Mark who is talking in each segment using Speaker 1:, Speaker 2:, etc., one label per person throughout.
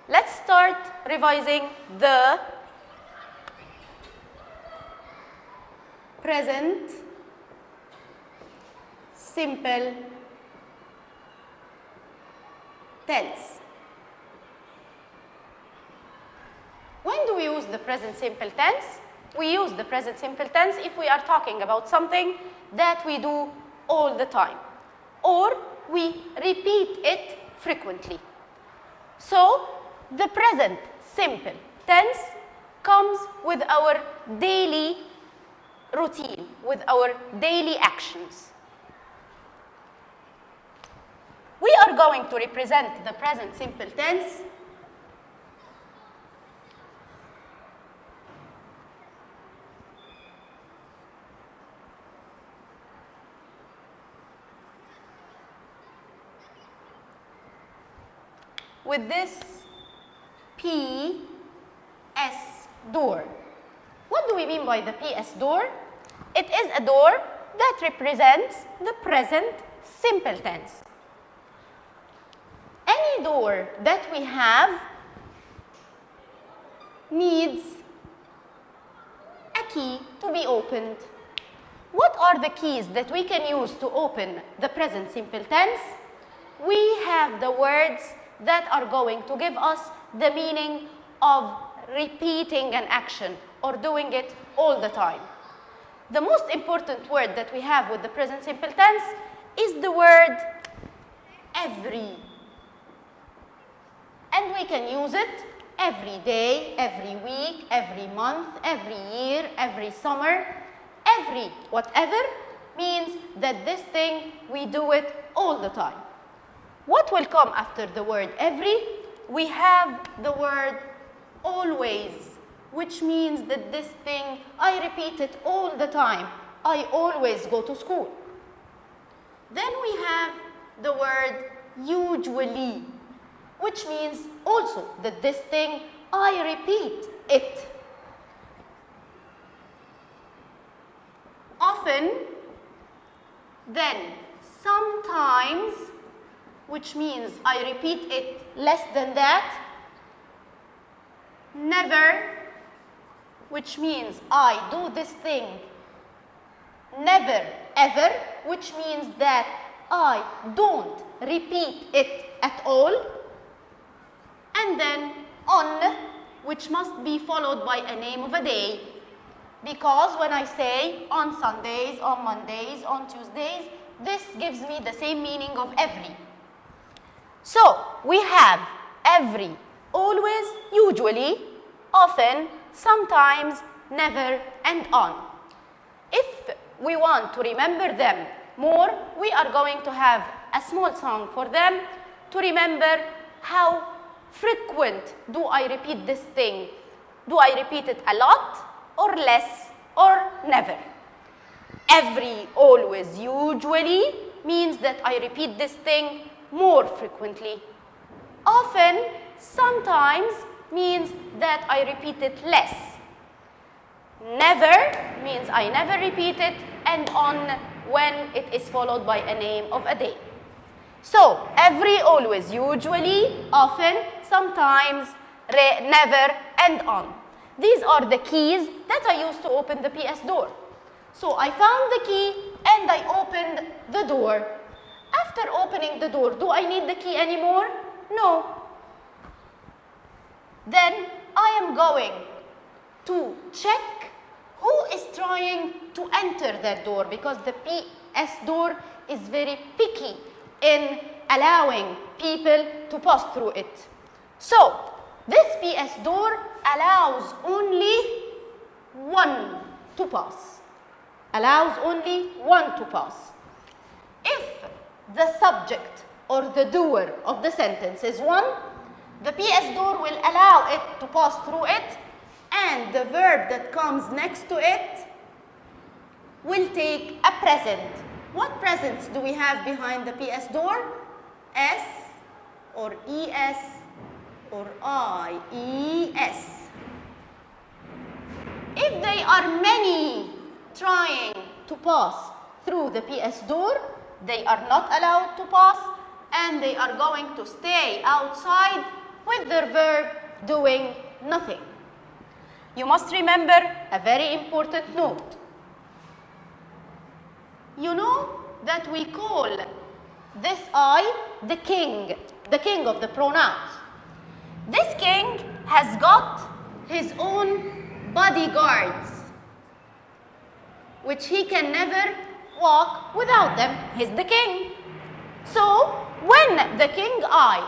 Speaker 1: let's start revising the present simple tense. When do we use the present simple tense? We use the present simple tense if we are talking about something that we do all the time, or we repeat it frequently. So, the present simple tense comes with our daily routine, with our daily actions. We are going to represent the present simple tense with this PS door. What do we mean by the PS door? It is a door that represents the present simple tense. Any door that we have needs a key to be opened. What are the keys that we can use to open the present simple tense? We have the words that are going to give us the meaning of repeating an action or doing it all the time. The most important word that we have with the present simple tense is the word every. And we can use it every day, every week, every month, every year, every summer. Every whatever means that this thing, we do it all the time. What will come after the word every? We have the word always, which means that this thing, I repeat it all the time. I always go to school. Then we have the word usually, which means also that this thing, I repeat it. Often, then sometimes, which means I repeat it less than that. Never, which means I do this thing never ever, which means that I don't repeat it at all. And then on, which must be followed by a name of a day. Because when I say on Sundays, on Mondays, on Tuesdays, this gives me the same meaning of every. So, we have every, always, usually, often, sometimes, never, and on. If we want to remember them more, we are going to have a small song for them to remember how frequent do I repeat this thing. Do I repeat it a lot, or less, or never? Every, always, usually means that I repeat this thing more frequently. Often, sometimes means that I repeat it less. Never means I never repeat it, and on when it is followed by a name of a day. So, every, always, usually, often, sometimes, never, and on. These are the keys that I use to open the PS door. So, I found the key and I opened the door. After opening the door, do I need the key anymore? No. Then I am going to check who is trying to enter that door, because the PS door is very picky in allowing people to pass through it. So, this PS door allows only one to pass. Allows only one to pass. If the subject or the doer of the sentence is one, the PS door will allow it to pass through it, and the verb that comes next to it will take a present. What presents do we have behind the PS door? S or ES or IES. If they are many trying to pass through the PS door, they are not allowed to pass and they are going to stay outside with the verb doing nothing. You must remember a very important note. You know that we call this I the king of the pronouns. This king has got his own bodyguards, which he can never walk without them. He's the king. So when the king I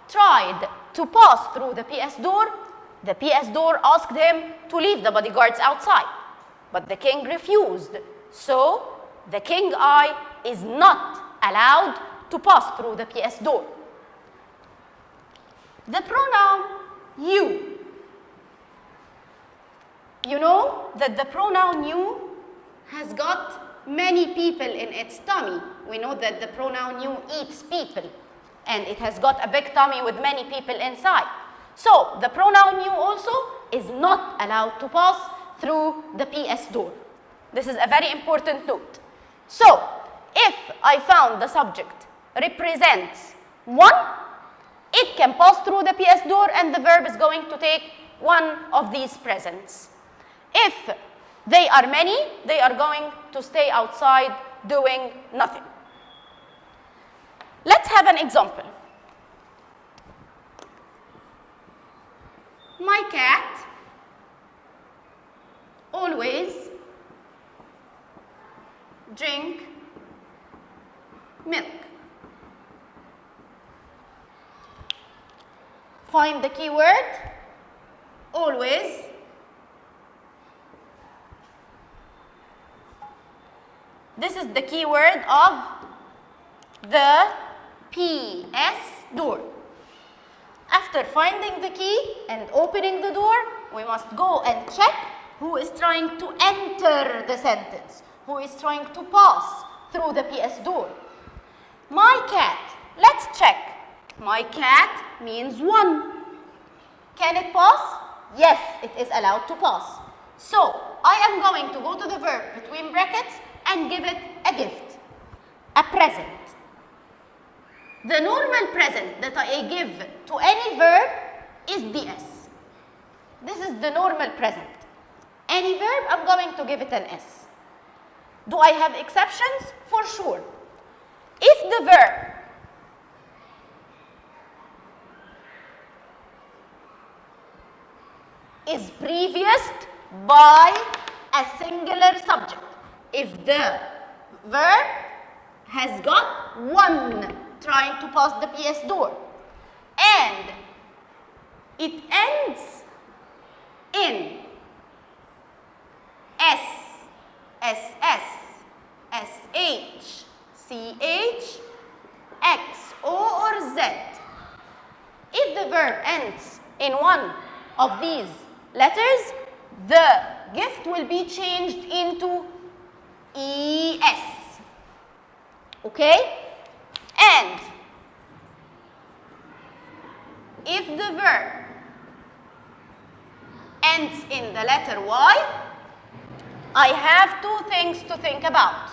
Speaker 1: tried to pass through the PS door asked him to leave the bodyguards outside. But the king refused. So the king I is not allowed to pass through the PS door. The pronoun you. You know that the pronoun you has got many people in its tummy. We know that the pronoun you eats people, and it has got a big tummy with many people inside. So the pronoun you also is not allowed to pass through the PS door. This is a very important note. So if I found the subject represents one, it can pass through the PS door and the verb is going to take one of these presents. If they are many, they are going to stay outside doing nothing. Let's have an example. My cat always drink milk. Find the keyword always. This is the keyword of the PS door. After finding the key and opening the door, we must go and check who is trying to enter the sentence, who is trying to pass through the PS door. My cat. Let's check. My cat means one. Can it pass? Yes, it is allowed to pass. So I am going to go to the verb between brackets and give it a gift, a present. The normal present that I give to any verb is the S. This is the normal present. Any verb, I'm going to give it an S. Do I have exceptions? For sure. If the verb is prefaced by a singular subject, if the verb has got one trying to pass the PS door and it ends in S, SS, SH, CH, X, O or Z. If the verb ends in one of these letters, the gift will be changed into ES. Okay? And if the verb ends in the letter Y, I have two things to think about.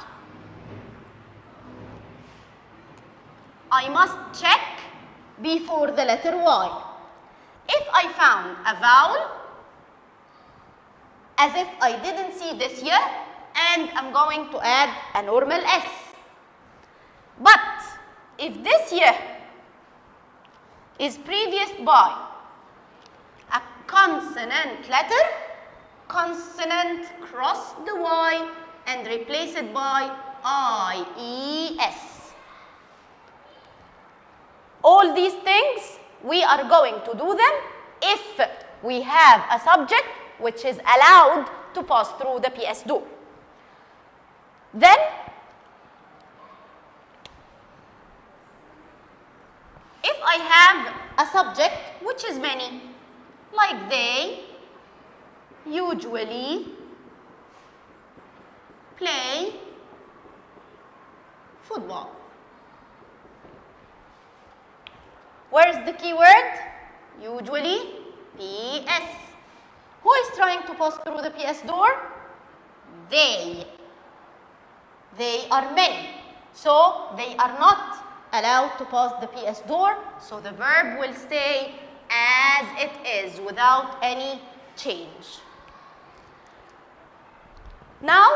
Speaker 1: I must check before the letter Y. If I found a vowel, as if I didn't see this here, and I'm going to add a normal S. But if this here is prefaced by a consonant letter, consonant cross the Y and replace it by IES. All these things, we are going to do them if we have a subject which is allowed to pass through the PS door. Then, if I have a subject which is many, like they usually play football. Where is the keyword? Usually, PS. Who is trying to pass through the PS door? They. They are many. So, they are not allowed to pass the PS door. So, the verb will stay as it is without any change. Now,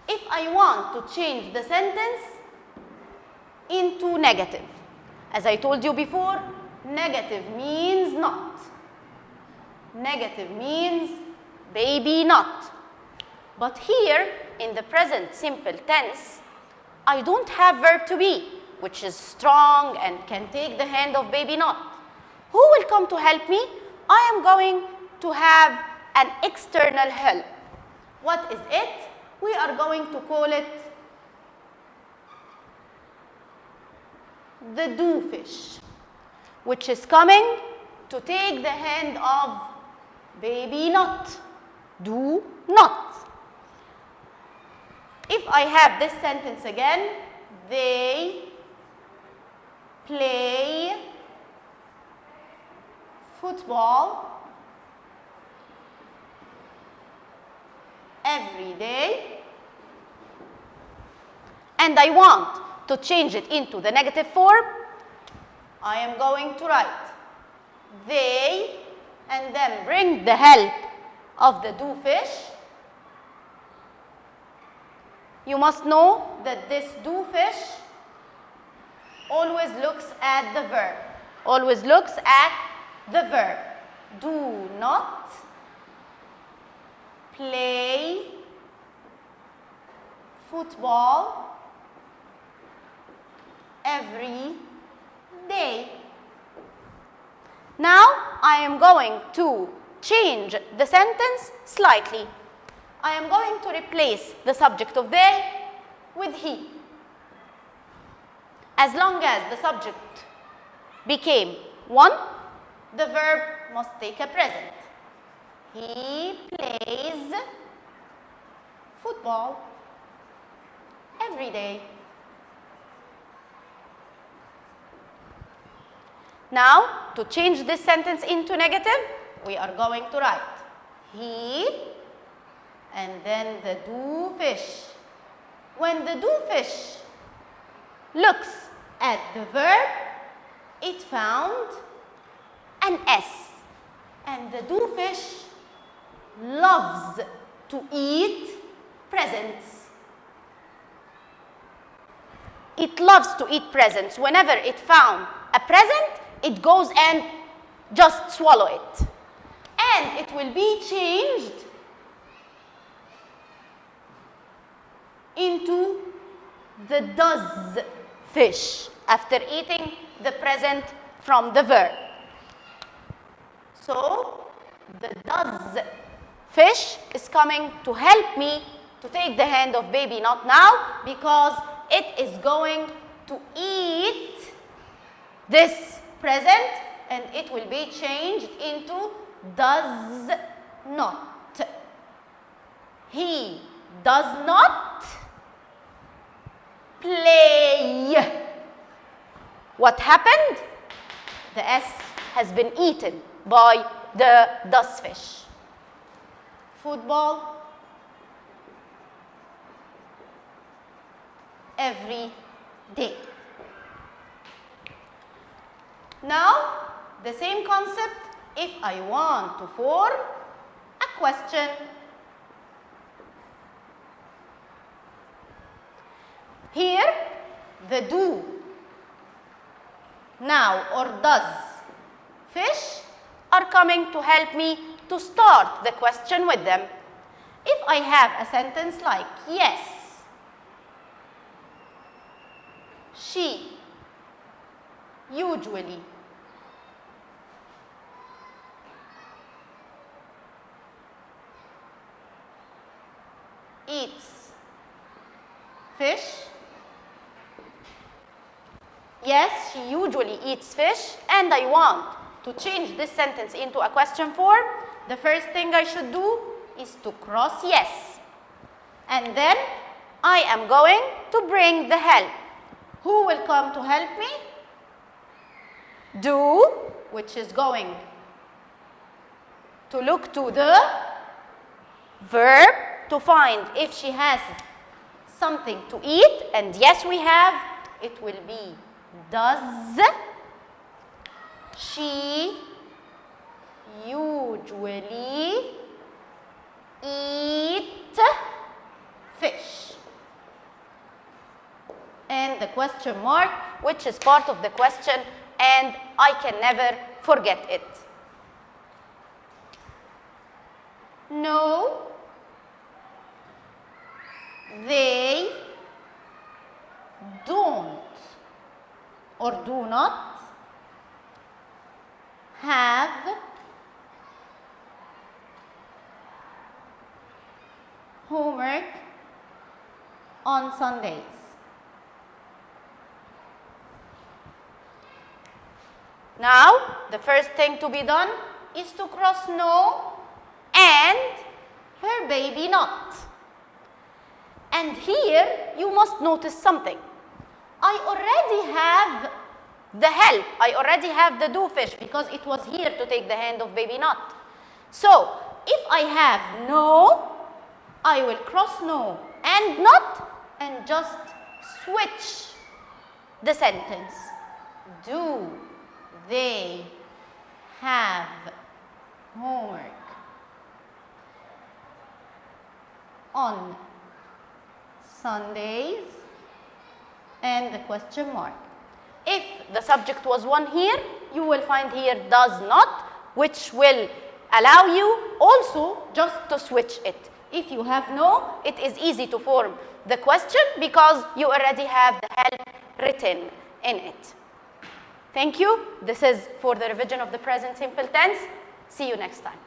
Speaker 1: if I want to change the sentence into negative, as I told you before, negative means not. Negative means baby not. But here, in the present simple tense, I don't have verb to be, which is strong and can take the hand of baby not. Who will come to help me? I am going to have an external help. What is it? We are going to call it the do fish, which is coming to take the hand of baby not. Do not. If I have this sentence again, they play football every day, and I want to change it into the negative form, I am going to write they and then bring the help of the do fish. You must know that this do fish always looks at the verb. Always looks at the verb. Do not play football every day. Now I am going to change the sentence slightly. I am going to replace the subject of they with he. As long as the subject became one, the verb must take a present. He plays football every day. Now, to change this sentence into negative, we are going to write he and then the do fish. When the do fish looks at the verb, it found an S. And the do fish loves to eat presents. It loves to eat presents. Whenever it found a present, it goes and just swallow it. And it will be changed into the does fish after eating the present from the verb. So, the does fish is coming to help me to take the hand of baby not now, because it is going to eat this present and it will be changed into does not. He does not play. What happened? The S has been eaten by the does fish. Football every day. Now, the same concept if I want to form a question. Here, the do now or does fish are coming to help me to start the question with them. If I have a sentence like, yes, she usually eats fish. Yes, she usually eats fish, and I want to change this sentence into a question form. The first thing I should do is to cross yes. And then I am going to bring the help. Who will come to help me? Do, which is going to look to the verb to find if she has something to eat. And yes, we have. It will be does She usually eat fish. And the question mark, which is part of the question, and I can never forget it. No, they don't or do not have homework on Sundays. Now, the first thing to be done is to cross no and her baby not. And here you must notice something. I already have the help. I already have the do fish because it was here to take the hand of baby not. So, if I have no, I will cross no and not and just switch the sentence. Do they have homework on Sundays? And the question mark. If the subject was one here, you will find here does not, which will allow you also just to switch it. If you have no, it is easy to form the question because you already have the help written in it. Thank you. This is for the revision of the present simple tense. See you next time.